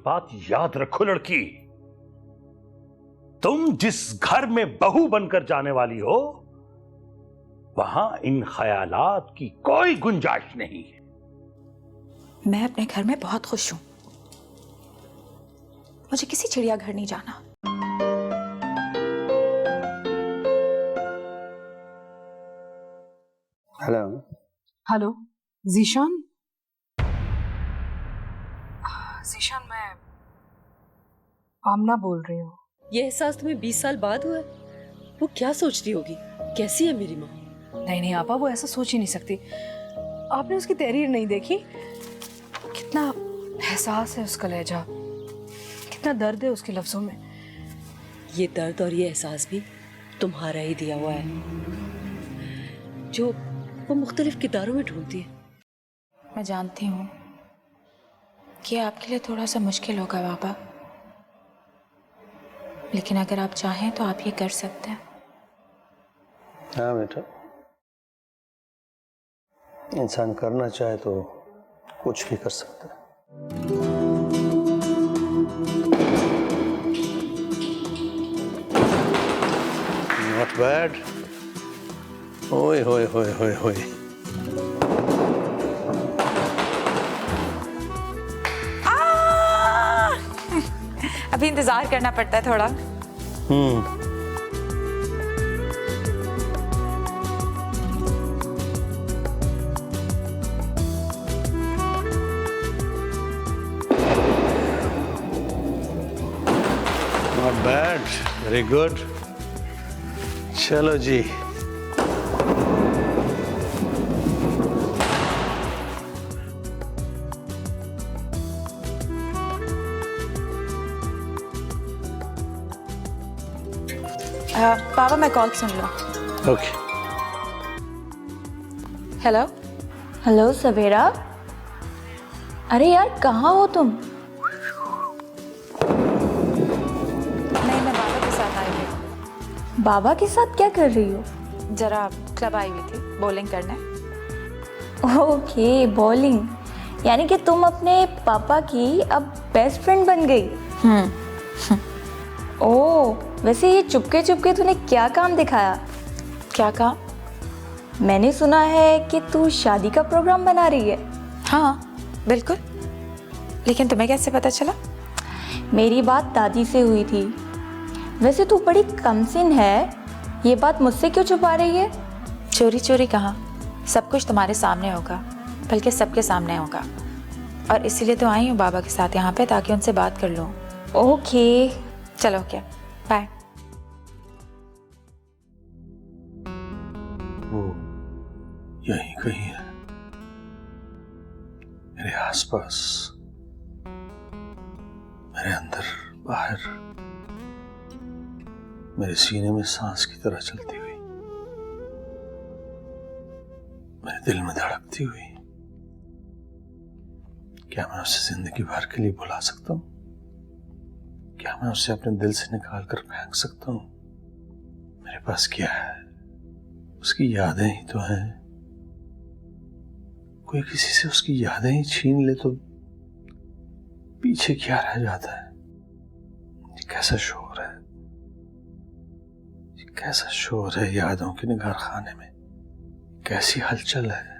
बात याद रखो लड़की, तुम जिस घर में बहू बनकर जाने वाली हो वहां इन ख्यालात की कोई गुंजाइश नहीं है। मैं अपने घर में बहुत खुश हूं, मुझे किसी चिड़ियाघर नहीं जाना। Hello hello Zeeshan. जीशान, मैं आमना बोल रही हूँ। ये एहसास तुम्हें 20 साल बाद हुआ है? वो क्या सोचती होगी? कैसी है मेरी माँ? नहीं नहीं आपा, वो ऐसा सोच ही नहीं सकती। आपने उसकी तहरीर नहीं देखी? कितना एहसास है उसका लहजा, कितना दर्द है उसके लफ्जों में। ये दर्द और ये एहसास भी तुम्हारा ही दिया हुआ है, जो वो मुख्तलिफ किरदारों में ढूंढती है। मैं जानती हूँ कि आपके लिए थोड़ा सा मुश्किल होगा बाबा, लेकिन अगर आप चाहें तो आप ये कर सकते हैं। हाँ बेटा, इंसान करना चाहे तो कुछ भी कर सकता है। Not bad. ओए होए होए होए होए। अभी इंतजार करना पड़ता है थोड़ा। Not bad, very good. चलो जी, बाबा मैं कॉल सुन लो। ओके। हेलो हेलो सवेरा। अरे यार कहाँ हो तुम? नहीं, मैं बाबा के साथ आई हुई हूँ। बाबा के साथ क्या कर रही हो? जरा क्लब आई हुई थी बॉलिंग करने। ओके बॉलिंग, यानी कि तुम अपने पापा की अब बेस्ट फ्रेंड बन गई। ओह, वैसे ये चुपके चुपके तूने क्या काम दिखाया? क्या काम? मैंने सुना है कि तू शादी का प्रोग्राम बना रही है। हाँ बिल्कुल, लेकिन तुम्हें कैसे पता चला? मेरी बात दादी से हुई थी। वैसे तू बड़ी कमसिन है, ये बात मुझसे क्यों छुपा रही है? चोरी चोरी कहाँ, सब कुछ तुम्हारे सामने होगा, बल्कि सबके सामने होगा। और इसीलिए तो आई हूँ बाबा के साथ यहाँ पे, ताकि उनसे बात कर लूँ। ओके चलो क्या, बाय। वो यहीं कहीं है, मेरे आसपास, मेरे अंदर बाहर, मेरे सीने में सांस की तरह चलती हुई, मेरे दिल में धड़कती हुई। क्या मैं उसे जिंदगी भर के लिए भुला सकता हूँ? क्या मैं उसे अपने दिल से निकाल कर फेंक सकता हूँ? मेरे पास क्या है? उसकी यादें ही तो हैं। कोई किसी से उसकी यादें ही छीन ले तो पीछे क्या रह जाता है? ये कैसा शोर है, ये कैसा शोर है यादों के निगारखाने में। कैसी हलचल है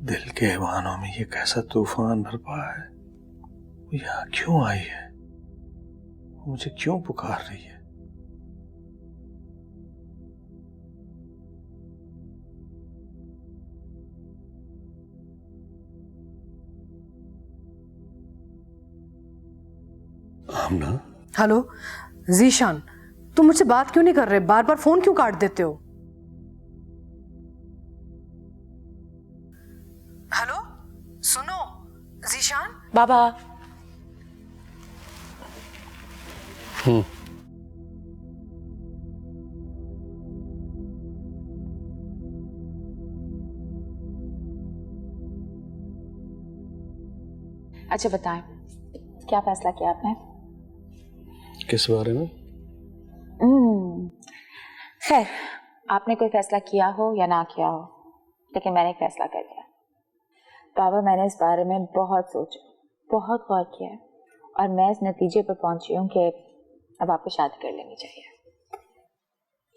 दिल के ऐवानों में, ये कैसा तूफान बरपा है। वो यहाँ क्यों आई है? वो मुझे क्यों पुकार रही है? आमना। हेलो जीशान, तुम मुझसे बात क्यों नहीं कर रहे? बार बार फोन क्यों काट देते हो? हेलो सुनो जीशान। बाबा अच्छा बताएं, क्या फैसला किया आपने? किस बारे में? खैर, आपने कोई फैसला किया हो या ना किया हो, लेकिन मैंने एक फैसला कर लिया। बाबा, मैंने इस बारे में बहुत सोचा, बहुत गौर किया है, और मैं इस नतीजे पर पहुंची हूँ कि अब आपको शादी कर लेनी चाहिए।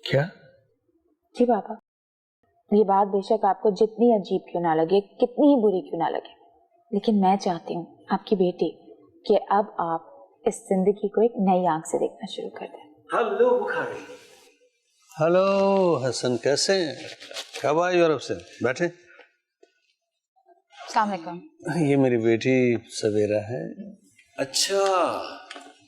क्या? जी पापा, ये बात बेशक आपको जितनी अजीब क्यों ना लगे, कितनी ही बुरी क्यों ना लगे, लेकिन मैं चाहती हूँ आपकी बेटी कि अब आप इस जिंदगी को एक नई आंख से देखना शुरू कर दें। हेलो बुखारी। हेलो हसन, कैसे हैं? कब आए यूरोप से? बैठे। अस्सलाम वालेकुम। ये मेरी बेटी सवेरा है। अच्छा,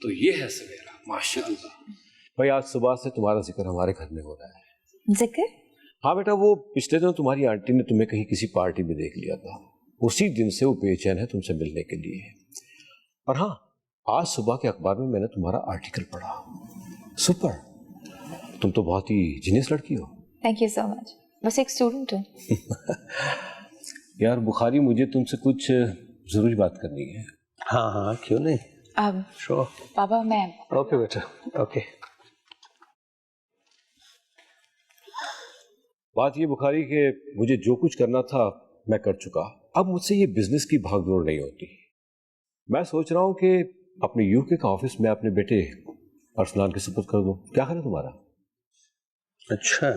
तो ये है सवेरा, माशाल्लाह। भाई आज सुबह से तुम्हारा जिक्र हमारे घर में हो रहा है। जिक्र? हाँ बेटा, वो पिछले दिन तुम्हारी आंटी ने तुम्हें कहीं किसी पार्टी में देख लिया था। उसी दिन से वो बेचैन है तुमसे मिलने के लिए। और हाँ, आज सुबह के अखबार में मैंने तुम्हारा आर्टिकल पढ़ा। सुपर, तुम तो बहुत ही जीनियस लड़की हो। Thank you so much. बस एक स्टूडेंट हूँ। यार बुखारी, मुझे तुमसे कुछ जरूरी बात करनी है। हाँ हाँ, क्यों नहीं। अब श्योर। पापा मैं। ओके बेटा, ओके। बात ये बुखारी कि मुझे जो कुछ करना था मैं कर चुका। अब मुझसे ये बिजनेस की भागदौड़ नहीं होती। मैं सोच रहा हूँ कि अपने यूके का ऑफिस में अपने बेटे अरसलान के सुपुर्द कर दूं। क्या ख्याल है तुम्हारा? अच्छा,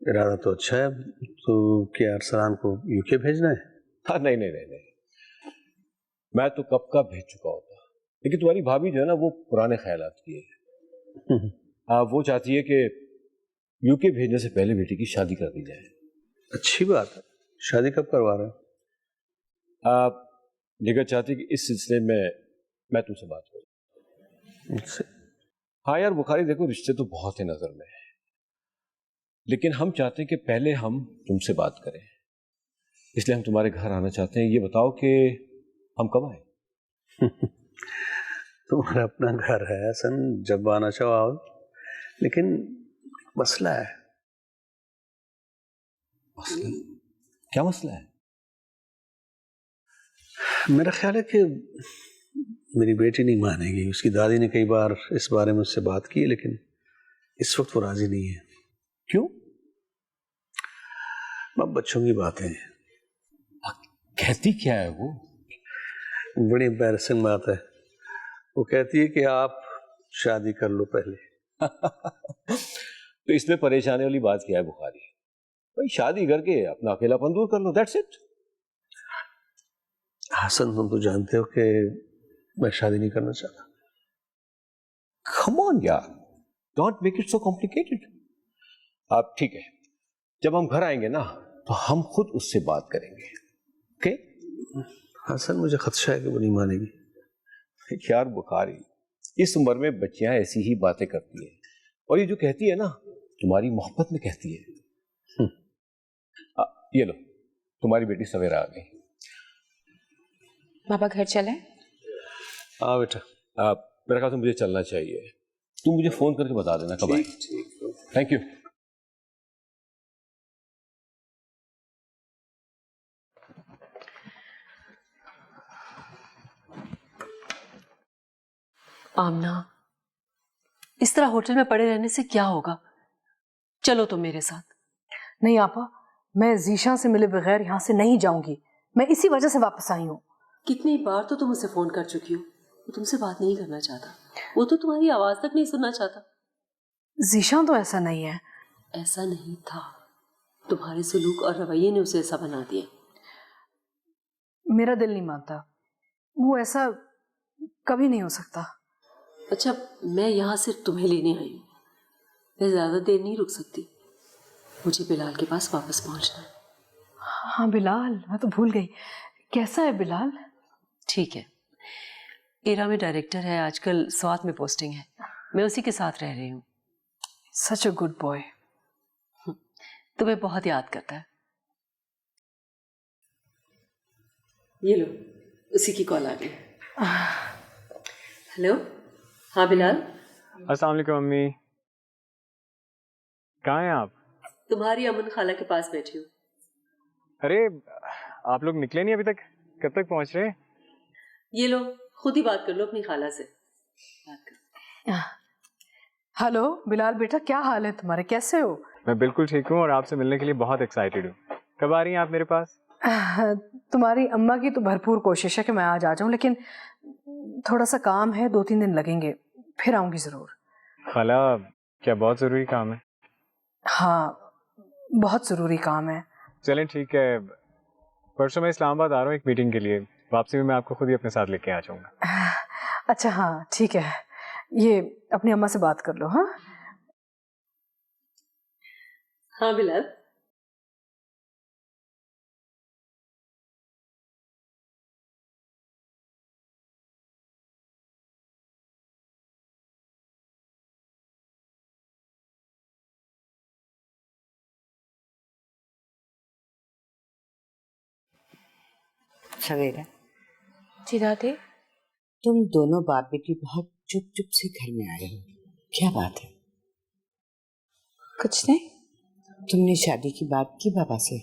इरादा तो अच्छा है। तो क्या अरसलान को यूके भेजना है? हाँ, नहीं नहीं नहीं नहीं, मैं तो कब का भेज चुका होता। लेकिन तुम्हारी भाभी जो है ना, वो पुराने ख्यालात की है। वो चाहती है कि यूके भेजने से पहले बेटी की शादी कर दी जाए। अच्छी बात है। शादी कब करवा रहे हो? आप निगत चाहती कि इस सिलसिले में मैं तुमसे बात करूं। मुझसे? हाँ यार बुखारी, देखो रिश्ते तो बहुत है नजर में, लेकिन हम चाहते हैं कि पहले हम तुमसे बात करें। इसलिए हम तुम्हारे घर आना चाहते हैं। ये बताओ कि हम कब आए? तुम्हारा अपना घर है हसन, जब आना चाहो आओ। लेकिन मसला है। मसला? क्या मसला है? मेरा ख्याल है कि मेरी बेटी नहीं मानेगी। उसकी दादी ने कई बार इस बारे में उससे बात की, लेकिन इस वक्त वो राजी नहीं है। क्यों? अब बच्चों की बातें हैं। कहती क्या है वो? बड़ी एम्बैरेसिंग बात है। वो कहती है कि आप शादी कर लो पहले। तो इसमें परेशानी वाली बात क्या है बुखारी? भाई शादी करके अपना अकेलापन दूर कर लो, दैट्स इट। हसन, तुम तो जानते हो कि मैं शादी नहीं करना चाहता। कम ऑन यार, don't make it so complicated. अब ठीक है, जब हम घर आएंगे ना तो हम खुद उससे बात करेंगे। ओके? हसन, मुझे खदशा है कि वो नहीं मानेगी। यार बुखारी, इस उम्र में बच्चियां ऐसी ही बातें करती है, और ये जो कहती है ना, तुम्हारी मोहब्बत में कहती है। ये लो, तुम्हारी बेटी सवेरा आ गई। पापा घर चलें? हाँ बेटा। मेरे ख्याल से मुझे चलना चाहिए। तुम मुझे फोन करके बता देना कब आए। Thank you. आमना, इस तरह होटल में पड़े रहने से क्या होगा? चलो तुम मेरे साथ। नहीं आपा, मैं जीशा से मिले बगैर यहाँ से नहीं जाऊंगी। मैं इसी वजह से वापस आई हूँ। कितनी बार तो तुम उसे फोन कर चुकी हो, वो तुमसे बात नहीं करना चाहता। वो तो तुम्हारी आवाज तक नहीं सुनना चाहता। जीशा तो ऐसा नहीं है। ऐसा नहीं था, तुम्हारे सलूक और रवैये ने उसे ऐसा बना दिया। मेरा दिल नहीं मानता, वो ऐसा कभी नहीं हो सकता। अच्छा, मैं यहाँ सिर्फ तुम्हें लेने आई हूँ। मैं ज्यादा देर नहीं रुक सकती, मुझे बिलाल के पास वापस पहुँचना है। हाँ बिलाल, मैं तो भूल गई। कैसा है बिलाल? ठीक है, एरा में डायरेक्टर है, आजकल स्वात में पोस्टिंग है। मैं उसी के साथ रह रही हूँ। सच अ गुड बॉय। तुम्हें बहुत याद करता है। ये लो, उसी की कॉल आ गई। हेलो, हाँ बिलाल। अस्सलाम वालेकुम अम्मी, कहाँ हैं आप? तुम्हारी अमन खाला के पास बैठी हूँ। अरे आप लोग निकले नहीं अभी तक, कब तक पहुँच रहे? ये लो, खुद ही बात कर लो अपनी खाला से। बात कर। हेलो बिलाल बेटा, क्या हाल है तुम्हारे? कैसे हो? मैं बिल्कुल ठीक हूँ और आपसे मिलने के लिए बहुत एक्साइटेड हूँ। कब आ रही हैं आप मेरे पास? तुम्हारी अम्मा की तो भरपूर कोशिश है कि मैं आज आ जाऊं, लेकिन थोड़ा सा काम है, 2-3 दिन लगेंगे, फिर आऊंगी जरूर। खाला, क्या बहुत ज़रूरी काम है? हाँ, बहुत ज़रूरी काम है। चलें ठीक है, परसों मैं इस्लामाबाद आ रहा हूँ एक मीटिंग के लिए, वापसी में मैं आपको खुद ही अपने साथ लेके आ जाऊँगा। अच्छा हाँ ठीक है, ये अपनी अम्मा से बात कर लो। हाँ हाँ बिलाल, सवेरा, जी दादी। तुम दोनों बाप बेटी बहुत चुप चुप से घर में आए हो, क्या बात है? कुछ नहीं। तुमने शादी की बात की बाबा से?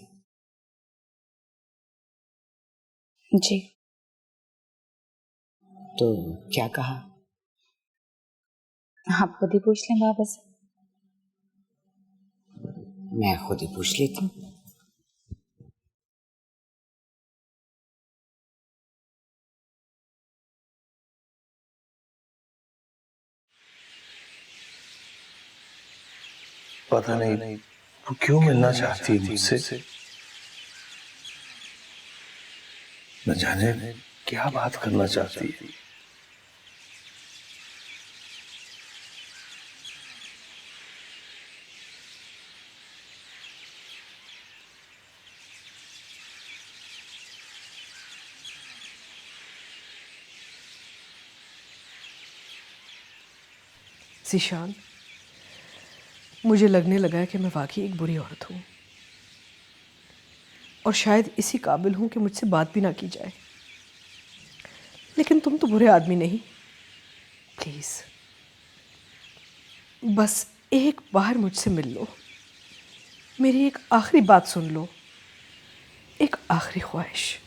जी। तो क्या कहा? आप खुद ही पूछ लें बाबा से। मैं खुद ही पूछ लेती हूँ। पता नहीं वो क्यों मिलना चाहती है मुझसे। न जाने क्या बात करना चाहती है। ज़ीशान, मुझे लगने लगा है कि मैं वाकई एक बुरी औरत हूँ और शायद इसी काबिल हूँ कि मुझसे बात भी ना की जाए, लेकिन तुम तो बुरे आदमी नहीं। प्लीज़ बस एक बार मुझसे मिल लो, मेरी एक आखिरी बात सुन लो, एक आखिरी ख्वाहिश।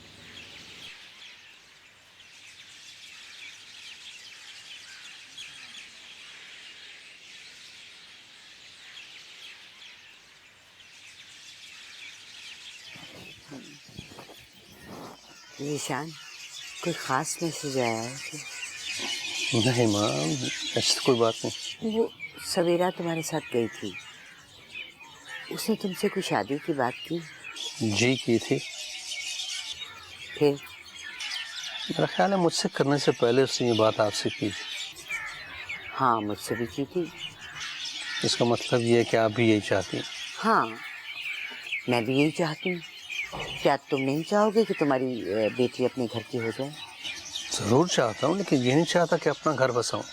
ईशान, कोई खास मैसेज आया है क्या? नहीं माँ, ऐसी तो कोई बात नहीं। वो सवेरा तुम्हारे साथ गई थी, उसने तुमसे कोई शादी की बात की? जी की थी। फिर? मेरा ख्याल है मुझसे करने से पहले उसने ये बात आपसे की थी। हाँ, मुझसे भी की थी। इसका मतलब ये है कि आप भी यही चाहती हैं? हाँ, मैं भी यही चाहती हूँ। क्या तुम नहीं चाहोगे कि तुम्हारी बेटी अपने घर की हो जाए? जरूर चाहता हूँ, लेकिन ये नहीं चाहता कि अपना घर बसाऊं।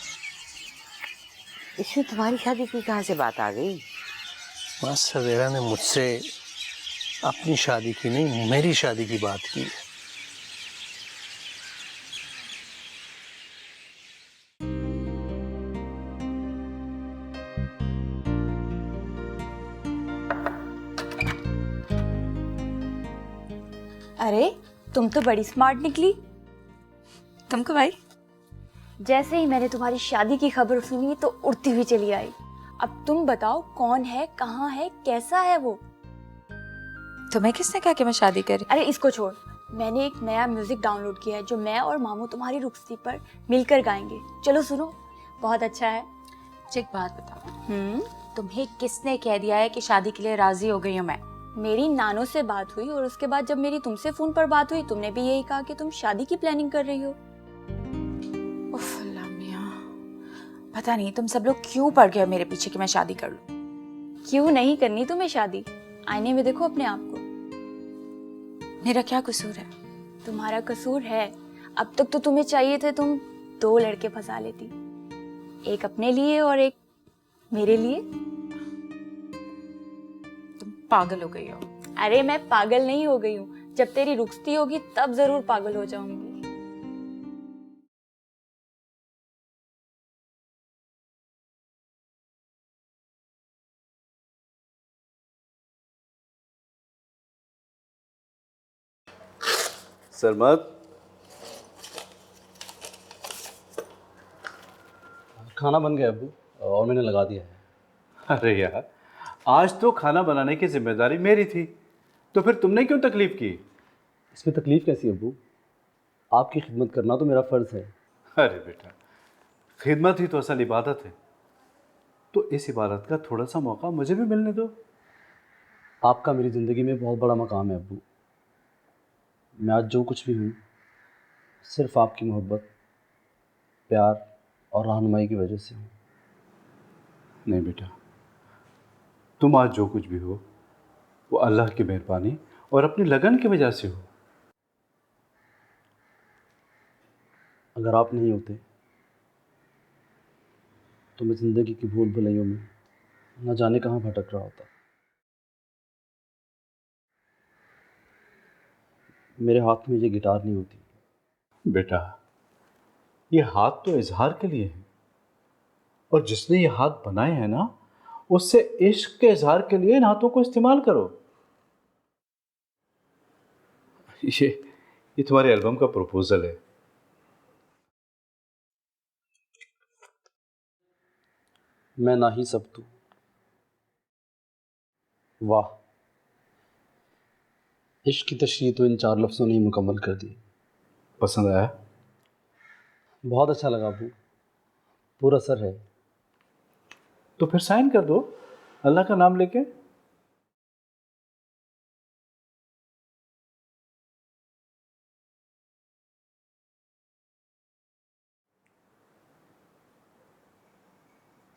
इसमें तुम्हारी शादी की कहाँ से बात आ गई? माँ, सवेरा ने मुझसे अपनी शादी की नहीं, मेरी शादी की बात की है। अरे तुम तो बड़ी स्मार्ट निकली। तुम कब आई? जैसे ही मैंने तुम्हारी शादी की खबर सुनी तो उड़ती हुई चली आई। अब तुम बताओ कौन है, कहाँ है, कैसा है वो? तुम्हें किसने कहा कि मैं शादी कर रही? अरे इसको छोड़, मैंने एक नया म्यूजिक डाउनलोड किया है जो मैं और मामू तुम्हारी रुखसती पर मिलकर गाएंगे। चलो सुनो, बहुत अच्छा है। मुझे एक बात बताओ, तुम्हें किसने कह दिया है कि शादी के लिए राजी हो गई हूँ मैं? मेरी नानो से बात हुई और उसके बाद जब मेरी तुमसे फोन पर बात हुई तुमने भी यही कहा कि तुम शादी की प्लानिंग कर रही हो। उफ अल्लाह मियां, पता नहीं तुम सब लोग क्यों पड़ गए मेरे पीछे कि मैं शादी कर लूं। क्यों नहीं करनी तुम्हें शादी? आईने में देखो अपने आप को। मेरा क्या कसूर है? तुम्हारा कसूर है। अब तक तो तुम्हें चाहिए थे तुम 2 लड़के फंसा लेती, एक अपने लिए और एक मेरे लिए। तुम पागल हो गई हो। अरे मैं पागल नहीं हो गई हूँ, जब तेरी रुखसती होगी तब जरूर पागल हो जाऊंगी। सरमत, खाना बन गया अब्बू और मैंने लगा दिया है। अरे यार, आज तो खाना बनाने की जिम्मेदारी मेरी थी, तो फिर तुमने क्यों तकलीफ की? इसमें तकलीफ़ कैसी अब्बू? आपकी खिदमत करना तो मेरा फ़र्ज़ है। अरे बेटा, खिदमत ही तो असल इबादत है, तो इस इबादत का थोड़ा सा मौका मुझे भी मिलने दो। आपका मेरी ज़िंदगी में बहुत बड़ा मकाम है अब्बू। मैं आज जो कुछ भी हूँ सिर्फ़ आपकी मोहब्बत, प्यार और रहनुमाई की वजह से हूँ। नहीं बेटा, तुम आज जो कुछ भी हो वो अल्लाह की मेहरबानी और अपनी लगन की वजह से हो। अगर आप नहीं होते तो मैं ज़िंदगी की भूल भुलैयों में न जाने कहाँ भटक रहा होता। मेरे हाथ में ये गिटार नहीं होती। बेटा, ये हाथ तो इजहार के लिए है, और जिसने ये हाथ बनाए हैं ना, उससे इश्क के इजहार के लिए इन हाथों को इस्तेमाल करो। ये तुम्हारे एल्बम का प्रपोजल है। मैं ना ही सब तू। वाह, इश्क की तशरीह तो इन 4 लफ्ज़ों ने ही मुकम्मल कर दी। पसंद आया? बहुत अच्छा लगा अब्बू, पूरा सर है। तो फिर साइन कर दो अल्लाह का नाम लेके।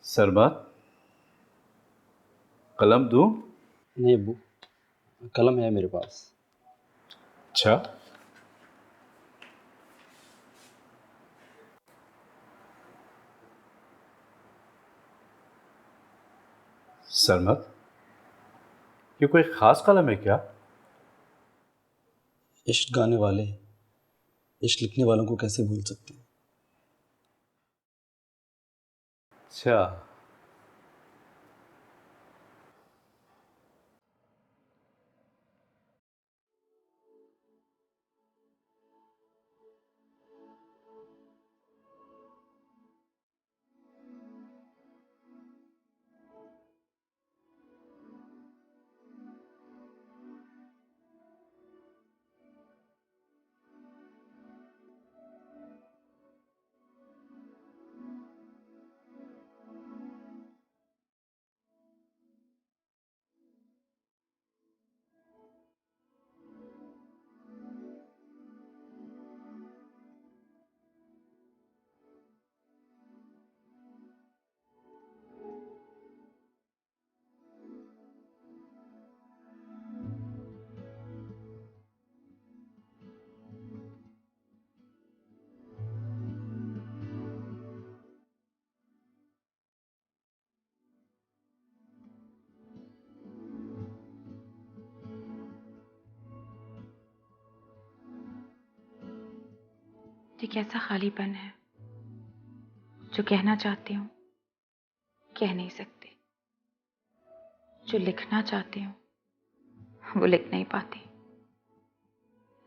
सरबत, कलम दूं? नहीं अब्बू, कलम है मेरे पास। अच्छा, सरमत, ये कोई ख़ास कलम है क्या? इश्क गाने वाले इश्क लिखने वालों को कैसे भूल सकते हैं? अच्छा, ये कैसा खालीपन है जो कहना चाहती हूँ कह नहीं सकती, जो लिखना चाहती हूँ वो लिख नहीं पाती।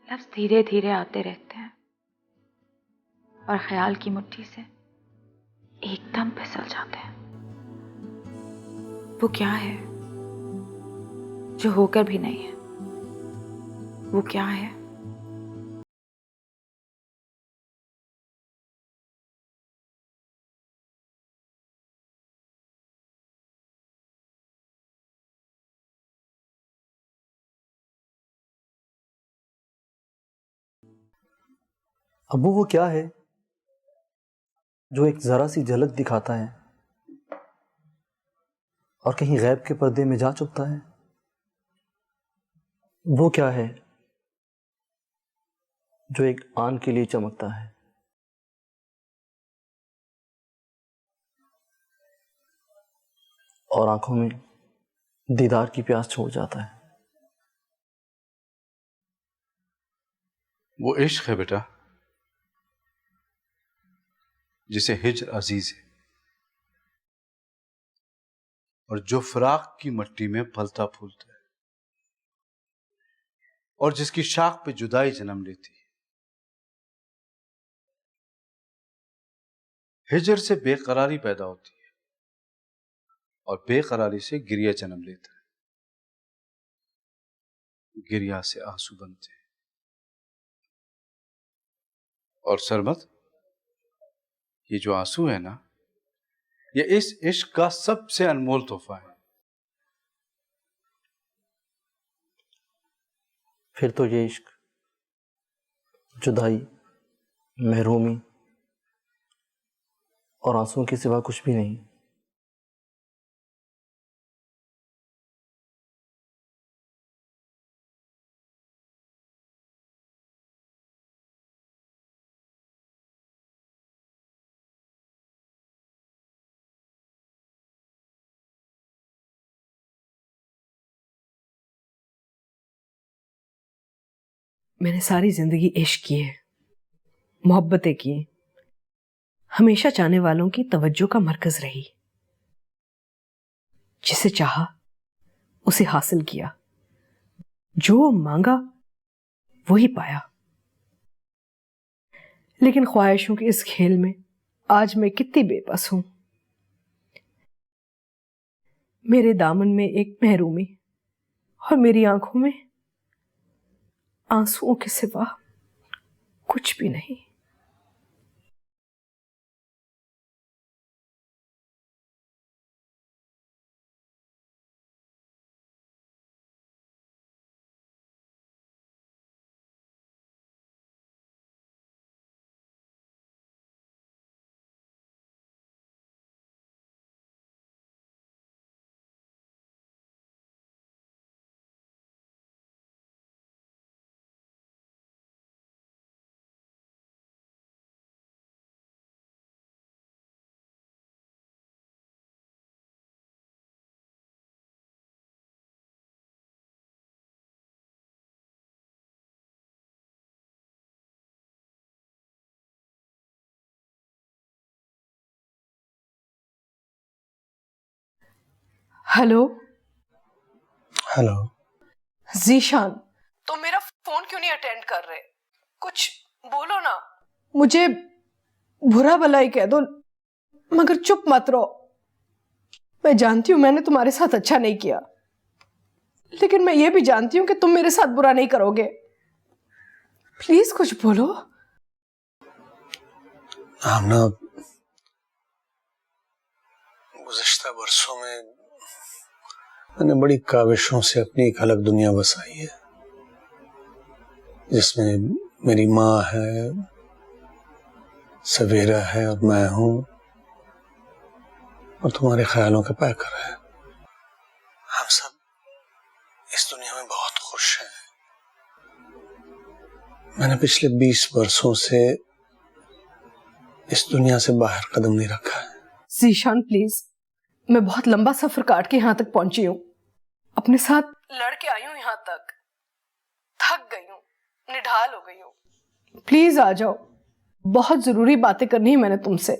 लफ्ज धीरे धीरे आते रहते हैं और ख्याल की मुट्ठी से एकदम फिसल जाते हैं। वो क्या है जो होकर भी नहीं है? वो क्या है अब्बू वो क्या है जो एक ज़रा सी झलक दिखाता है और कहीं गैब के पर्दे में जा चुकता है? वो क्या है जो एक आन के लिए चमकता है और आंखों में दीदार की प्यास छोड़ जाता है? वो इश्क है बेटा, जिसे हिज्र अजीज है और जो फराक की मिट्टी में फलता फूलता है और जिसकी शाख पे जुदाई जन्म लेती है। हिज्र से बेकरारी पैदा होती है और बेकरारी से गिरिया जन्म लेता है। गिरिया से आंसू बनते हैं और सरमत, ये जो आंसू है ना, ये इस इश्क का सबसे अनमोल तोहफा है। फिर तो ये इश्क जुदाई, महरूमी और आंसुओं के सिवा कुछ भी नहीं। मैंने सारी जिंदगी इश्क की है, मोहब्बतें की, हमेशा चाहने वालों की तवज्जो का मरकज रही। जिसे चाहा उसे हासिल किया, जो मांगा वही पाया। लेकिन ख्वाहिशों के इस खेल में आज मैं कितनी बेबस हूं। मेरे दामन में एक महरूमी और मेरी आंखों में आंसुओं के सिवा कुछ भी नहीं। Hello hello. जीशान, तुम मेरा फोन क्यों नहीं अटेंड कर रहे? कुछ बोलो ना। मुझे बुरा भलाई कह दो, मगर चुप मत रहो। मैं जानती हूं मैंने तुम्हारे साथ अच्छा नहीं किया, लेकिन मैं ये भी जानती हूं कि तुम मेरे साथ बुरा नहीं करोगे। प्लीज कुछ बोलो। आमना, गुज़िश्ता बरसों में मैंने बड़ी काविशों से अपनी एक अलग दुनिया बसाई है, जिसमें मेरी माँ है, सवेरा है और मैं हूं, और तुम्हारे ख्यालों का पैकर है। हम सब इस दुनिया में बहुत खुश हैं। मैंने पिछले 20 वर्षों से इस दुनिया से बाहर कदम नहीं रखा है। जीशान प्लीज, मैं बहुत लंबा सफर काट के यहां तक पहुंची हूँ, अपने साथ लड़के आई हूँ यहां तक, थक गई हूँ, निढाल हो गई हूँ। प्लीज आ जाओ, बहुत जरूरी बातें करनी है मैंने तुमसे।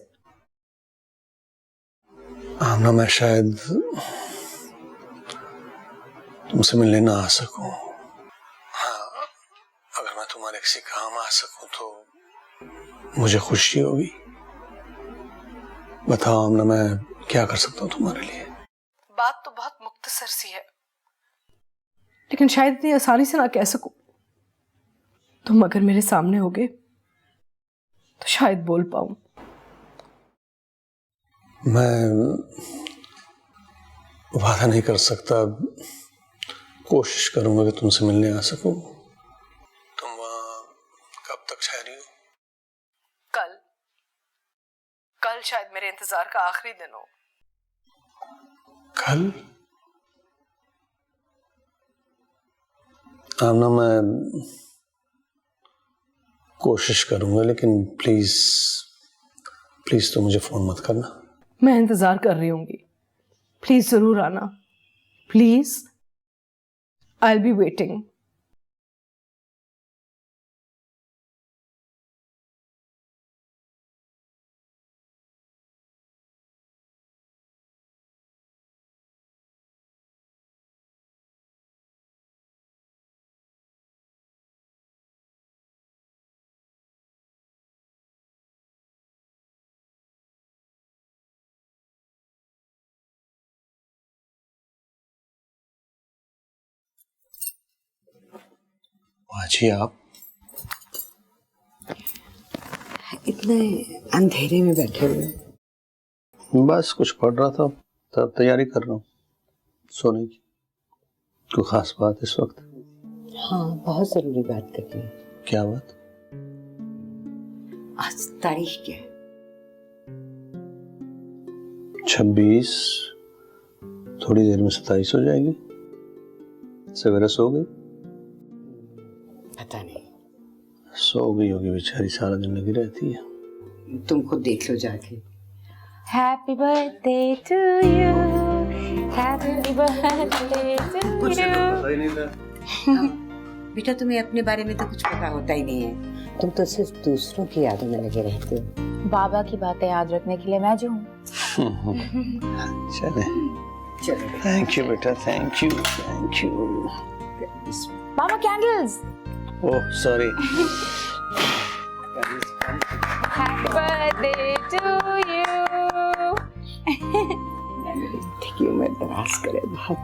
आमना, मैं शायद तुमसे मिलने ना आ सकूं। हाँ, अगर मैं तुम्हारे किसी काम आ सकूं तो मुझे खुशी होगी। बताओ आमना, मैं क्या कर सकता हूं तुम्हारे लिए? बात तो बहुत मुख्तसर सी है, लेकिन शायद इतनी आसानी से ना कह सकूं। तुम अगर मेरे सामने होगे तो शायद बोल पाऊं। मैं वादा नहीं कर सकता, कोशिश करूंगा कि तुमसे मिलने आ सकूं। तुम वहां कब तक ठहरी हो? कल। कल शायद मेरे इंतजार का आखिरी दिन हो। कल? आमना, मैं कोशिश करूंगा, लेकिन प्लीज प्लीज तो मुझे फोन मत करना। मैं इंतजार कर रही होंगी, प्लीज जरूर आना। Please, I will be waiting. जी आप इतने अंधेरे में बैठे हुए? बस कुछ पढ़ रहा था, तब तैयारी कर रहा हूँ सोने की। कोई खास बात इस वक्त? हाँ, बहुत जरूरी बात करनी है। क्या बात? आज तारीख क्या है? 26। थोड़ी देर में 27 हो जाएगी। सवेरे सो गई? पता नहीं। सो गई होगी बेचारी, सारा दिन लगी रहती है। तुम खुद देख लो जाके। Happy birthday to you, happy birthday to you. बेटा तुम्हें अपने बारे में तो कुछ पता होता ही नहीं है, तुम तो सिर्फ दूसरों की यादों में लगे रहते हो। बाबा की बातें याद रखने के लिए मैं जो हूँ। चले चलो थैंक यू बेटा, थैंक यू थैंक यू। मामा candles. Oh sorry. Happy birthday to you. ठीक है, मैं दराज करे बहुत।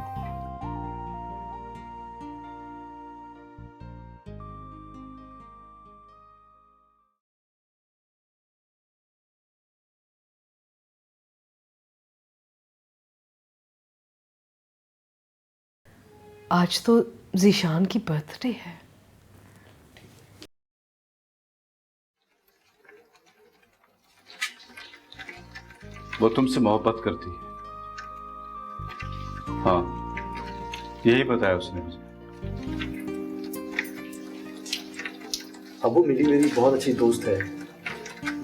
आज तो जीशान की बर्थडे है। वो तुमसे मोहब्बत करती है। हाँ, यही बताया उसने मुझे। अबू मेरी बहुत अच्छी दोस्त है,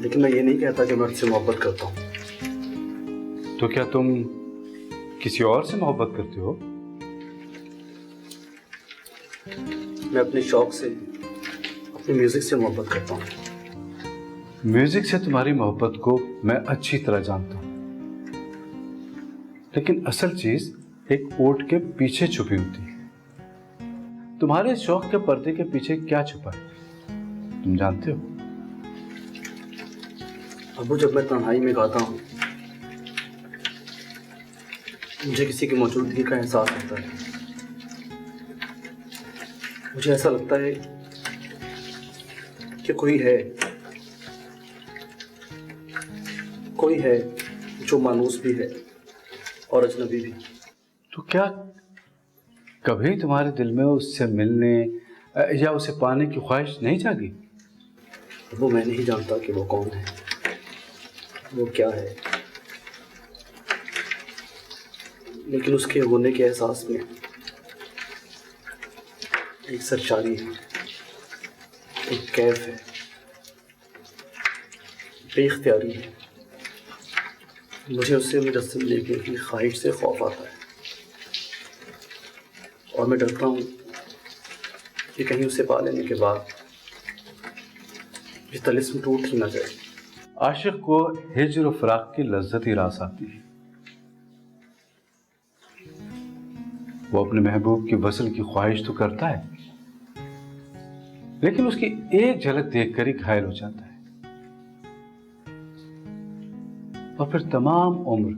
लेकिन मैं ये नहीं कहता कि मैं उससे मोहब्बत करता हूँ। तो क्या तुम किसी और से मोहब्बत करते हो? मैं अपने शौक से, अपने म्यूजिक से मोहब्बत करता हूँ। म्यूजिक से तुम्हारी मोहब्बत को मैं अच्छी तरह जानता हूँ, लेकिन असल चीज एक ओट के पीछे छुपी होती है। तुम्हारे शौक के पर्दे के पीछे क्या छुपा है तुम जानते हो? अबू जब मैं तन्हाई में गाता हूँ, मुझे किसी की मौजूदगी का एहसास होता है। मुझे ऐसा लगता है कि कोई है जो मानूस भी है और अजनबी भी। तो क्या कभी तुम्हारे दिल में उससे मिलने या उसे पाने की ख्वाहिश नहीं जागी? वो मैं नहीं जानता कि वो कौन है, वो क्या है, लेकिन उसके होने के एहसास में एक सरशारी है, एक कैफ है, बेख्तियारी है। मुझे उससे मुजस्सम देखने की ख्वाहिश से खौफ आता है और मैं डरता हूँ कि कहीं उसे पा लेने के बाद ये तलिस्म टूट ही ना जाए। आशिक को हिज्र और फराक की लज्जत ही रास आती है। वो अपने महबूब की वसल की ख्वाहिश तो करता है, लेकिन उसकी एक झलक देखकर ही घायल हो जाता है और फिर तमाम उम्र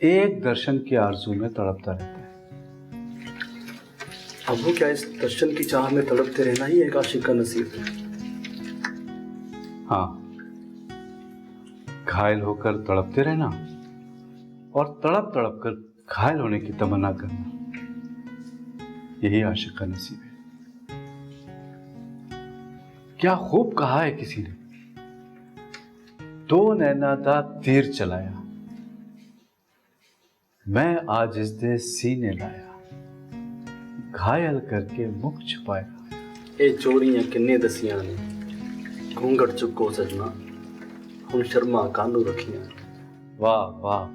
एक दर्शन की आरज़ू में तड़पता रहता है। अब वो क्या इस दर्शन की चाह में तड़पते रहना ही एक आशिक का नसीब है? हाँ, घायल होकर तड़पते रहना और तड़प तड़प कर घायल होने की तमन्ना करना, यही आशिक का नसीब है। क्या खूब कहा है किसी ने, दो नैना दा तीर चलाया, मैं आजिज़ दे सीने लाया, घायल करके मुख छुपाया। ए चोरियां किन्ने दसियां ने, घूंघट चुको सजना, हम शर्मा कानू रखियां। वाह वाह,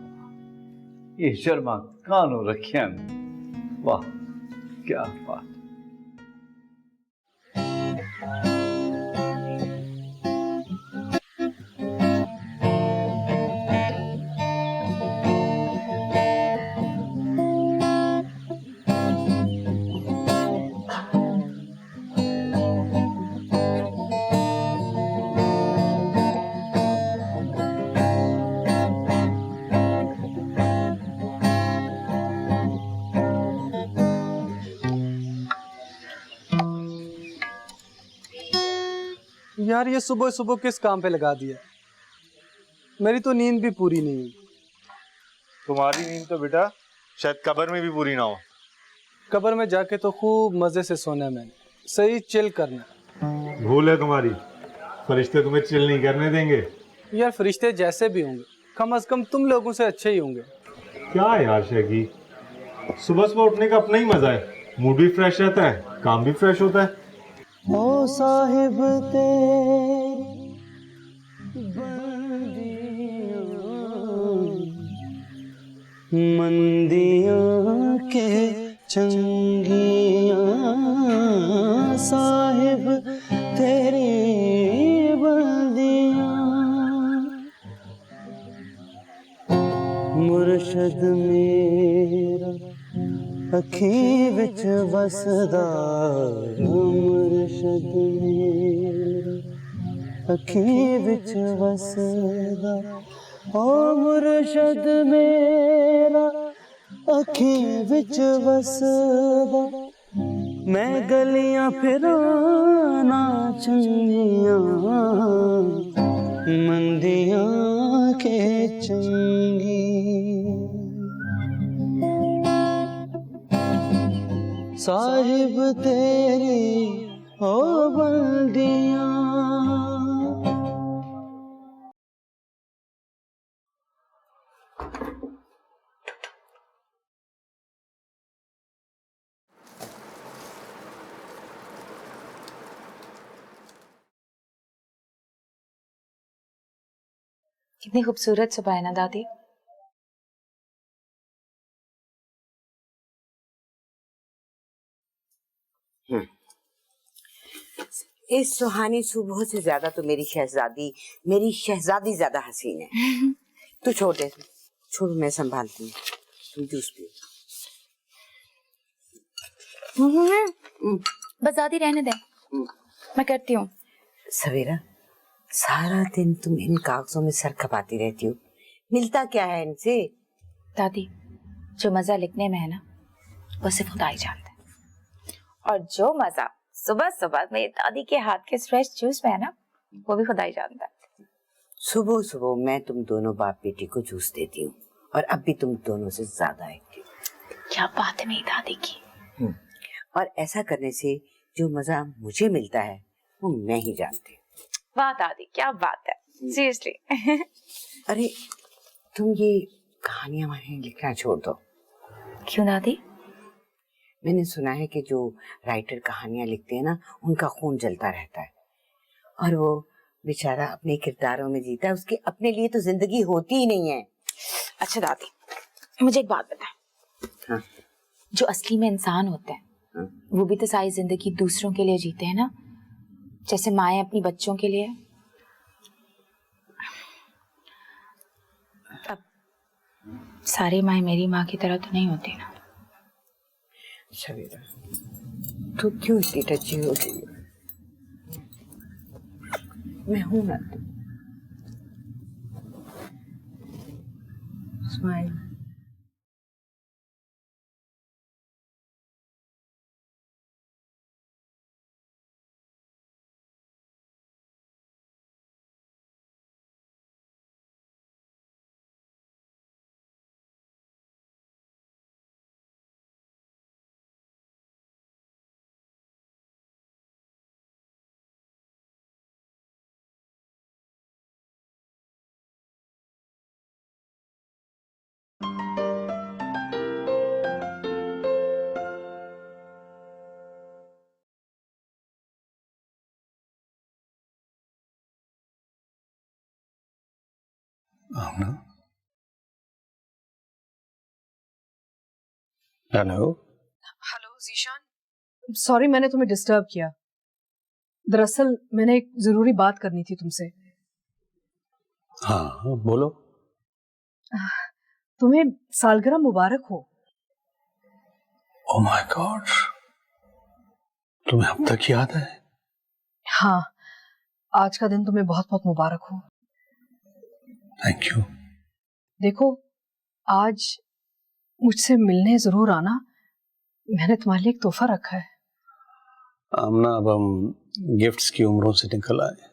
ये शर्मा कानू रखियां, वाह क्या बात। यार ये सुबह सुबह किस काम पे लगा दिया? मेरी तो नींद भी पूरी नहीं हुई। तुम्हारी नींद तो बेटा शायद कब्र में भी पूरी ना हो। कब्र में जाके तो खूब मजे से सोना है मैंने, सही चिल करना। भूल है तुम्हारी, फरिश्ते तुम्हें चिल नहीं करने देंगे। यार फरिश्ते जैसे भी होंगे कम से कम तुम लोगों से अच्छे ही होंगे। क्या यार शैकी, सुबह सुबह उठने का अपना ही मजा है, मूड भी फ्रेश रहता है, काम भी फ्रेश होता है। ओ साहिब मंदियों के चंगिया साहिब तेरी बंदिया मुर्शद मेरा अखी विच वसदा मुर्शद मेरा अखी विच वसदा ओ मुर्शद मेरा अखी विच वसदा मैं गलियां फिराना चंगियां मंदियां के चंगी साहिब तेरी ओ बंदियां। कितनी खूबसूरत सुबह है ना दादी। इस सुहानी सुबह से ज्यादा तो मेरी शहजादी ज्यादा हसीन है। तू छोड़ दे, छोड़, मैं संभालती हूँ, तुम जूस पियो। बस दादी रहने दे, मैं करती हूँ। सवेरा, सारा दिन तुम इन कागजों में सर खपाती रहती हो, मिलता क्या है इनसे? दादी, जो मजा लिखने में है ना वो सिर्फ खुदा ही जानता है, और जो मजा सुबह सुबह मेरी दादी के हाथ के फ्रेश जूस में है ना वो भी खुदा ही जानता है। सुबह सुबह मैं तुम दोनों बाप बेटी को जूस देती हूँ, और अब भी तुम दोनों से ज्यादा एक्टिव। क्या बात है मेरी दादी की। और ऐसा करने से जो मजा मुझे मिलता है वो मैं ही जानती हूँ। वाह दादी, क्या बात है, सीरियसली। अरे तुम ये कहानियां वानियां लिखना छोड़ दो। क्यों दादी? मैंने सुना है कि जो राइटर कहानियां लिखते हैं ना उनका खून जलता रहता है, और वो बेचारा अपने किरदारों में जीता है, उसके अपने लिए तो जिंदगी होती ही नहीं है। अच्छा दादी, मुझे एक बात बताएं। हाँ। जो असली में इंसान होते हैं वो भी तो सारी जिंदगी दूसरों के लिए जीते हैं ना, जैसे माएं अपनी बच्चों के लिए। अब सारी माएं मेरी माँ की तरह तो नहीं होती ना। सवेरा, तू क्यों इतनी टची हो गई? मैं हूं ना। स्माइल। आमना, हेलो। हेलो जीशान, सॉरी मैंने तुम्हें डिस्टर्ब किया। दरअसल मैंने एक जरूरी बात करनी थी तुमसे। हाँ बोलो। तुम्हें सालगिरह मुबारक हो। ओह माय गॉड, तुम्हें अब तक याद है? हाँ, आज का दिन तुम्हें बहुत बहुत मुबारक हो। Thank you. देखो, आज मुझसे मिलने जरूर आना, मैंने तुम्हारे लिए एक तोहफा रखा है। आमना, अब हम गिफ्ट्स की उम्रों से निकल आए।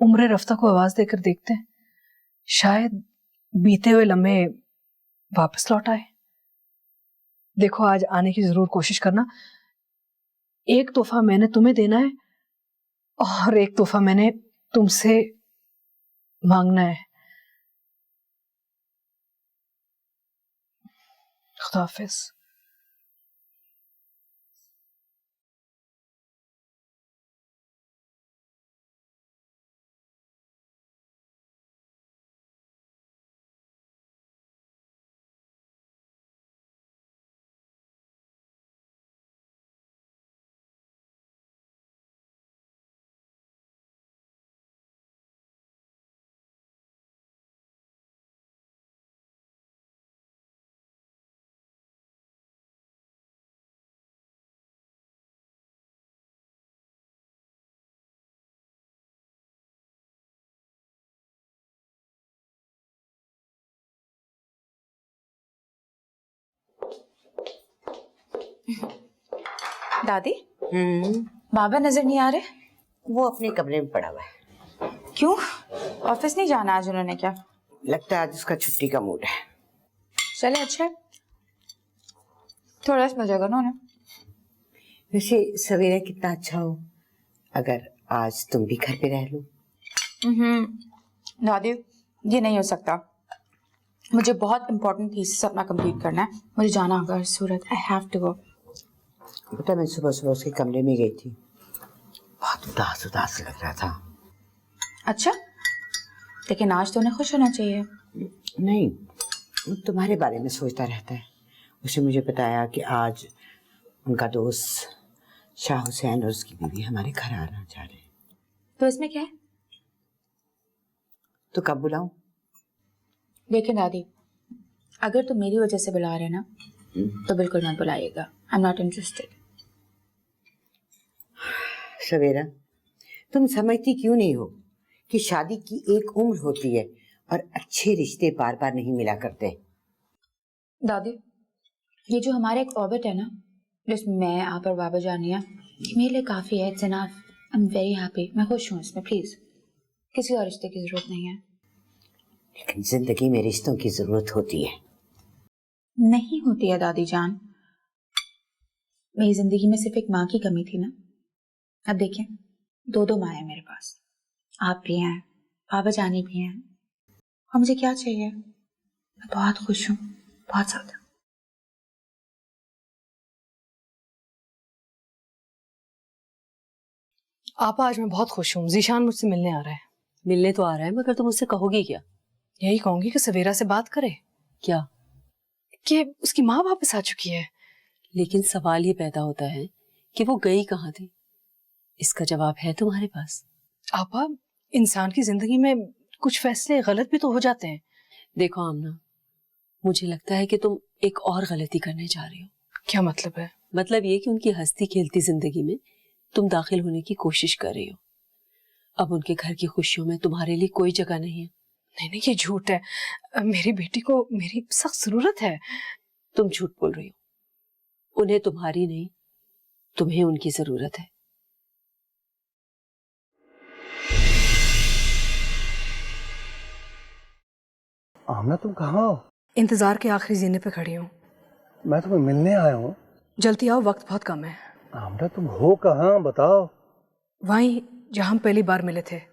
उम्र रफ्ता को आवाज देकर देखते हैं, शायद बीते हुए लम्हे वापस लौट आए। देखो आज आने की जरूर कोशिश करना। एक तोहफा मैंने तुम्हें देना है और एक तोहफा मैंने तुमसे मांगना है। खुदा हाफिज। दादी, बाबा नजर नहीं आ रहे? वो अपने कमरे में पड़ा हुआ है। क्यों? ऑफिस नहीं जाना आज उन्होंने क्या? लगता है आज उसका छुट्टी का मूड है। चले अच्छा है, थोड़ा सा मजा करो ना। वैसे सवेरा कितना अच्छा हो अगर आज तुम भी घर पे रह लो। दादी, ये नहीं हो सकता। मुझे बहुत इंपॉर्टेंट थीसिस अपना कंप्लीट करना है। मुझे जाना होगा सूरत। I have to go. बेटा मैं सुबह सुबह उसके कमरे में गई थी, बहुत उदास उदास लग रहा था। अच्छा, लेकिन आज तो उन्हें खुश होना चाहिए। नहीं, वो तुम्हारे बारे में सोचता रहता है। उसने मुझे बताया कि आज उनका दोस्त शाह हुसैन और उसकी बीवी हमारे घर आना चाह रहे हैं। तो इसमें क्या है? तो कब बुलाऊं? देखिए दादी, अगर तुम मेरी वजह से बुला रहे ना तो बिल्कुल मत बुलाइएगा। I am not interested. Savera, तुम समझती क्यों नहीं हो कि शादी की एक उम्र होती है और अच्छे रिश्ते बार बार नहीं मिला करते। दादी, ये जो हमारा एक ऑर्बिट है ना, जिसमें मैं, आप और बाबा जानी है, ये मेरे लिए काफी है। It's enough. I am very happy. मैं खुश हूँ इसमें। प्लीज किसी और रिश्ते की जरूरत नहीं है। लेकिन जिंदगी में रिश्तों की जरूरत होती है। नहीं होती है दादी जान। मेरी जिंदगी में सिर्फ एक माँ की कमी थी ना। अब देखिए, दो माँ है मेरे पास। आप भी हैं, बाबा जानी भी हैं, और मुझे क्या चाहिए? मैं बहुत खुश हूँ, बहुत ज्यादा। आप आज मैं बहुत खुश हूँ। जीशान मुझसे मिलने आ रहा है। मिलने तो आ रहा है, मगर तुम उससे कहोगी क्या? यही कहूंगी कि सवेरा से बात करे। क्या? कि उसकी माँ वापस आ चुकी है। लेकिन सवाल ये पैदा होता है कि वो गई कहाँ थी। इसका जवाब है तुम्हारे पास? आपा, इंसान की जिंदगी में कुछ फैसले गलत भी तो हो जाते हैं। देखो आमना, मुझे लगता है कि तुम एक और गलती करने जा रही हो। क्या मतलब है? मतलब ये कि उनकी हंसती खेलती जिंदगी में तुम दाखिल होने की कोशिश कर रही हो। अब उनके घर की खुशियों में तुम्हारे लिए कोई जगह नहीं है। नहीं नहीं, ये झूठ है। मेरी बेटी को मेरी सख्त जरूरत है। तुम झूठ बोल रही हो। उन्हें तुम्हारी नहीं, तुम्हें उनकी जरूरत है। आमना, तुम कहाँ हो? इंतजार के आखिरी जीने पे खड़ी हूँ। मैं तुम्हें मिलने आया हूँ। जल्दी आओ, वक्त बहुत कम है। आमना, तुम हो कहाँ बताओ। वहीं जहाँ हम पहली बार मिले थे।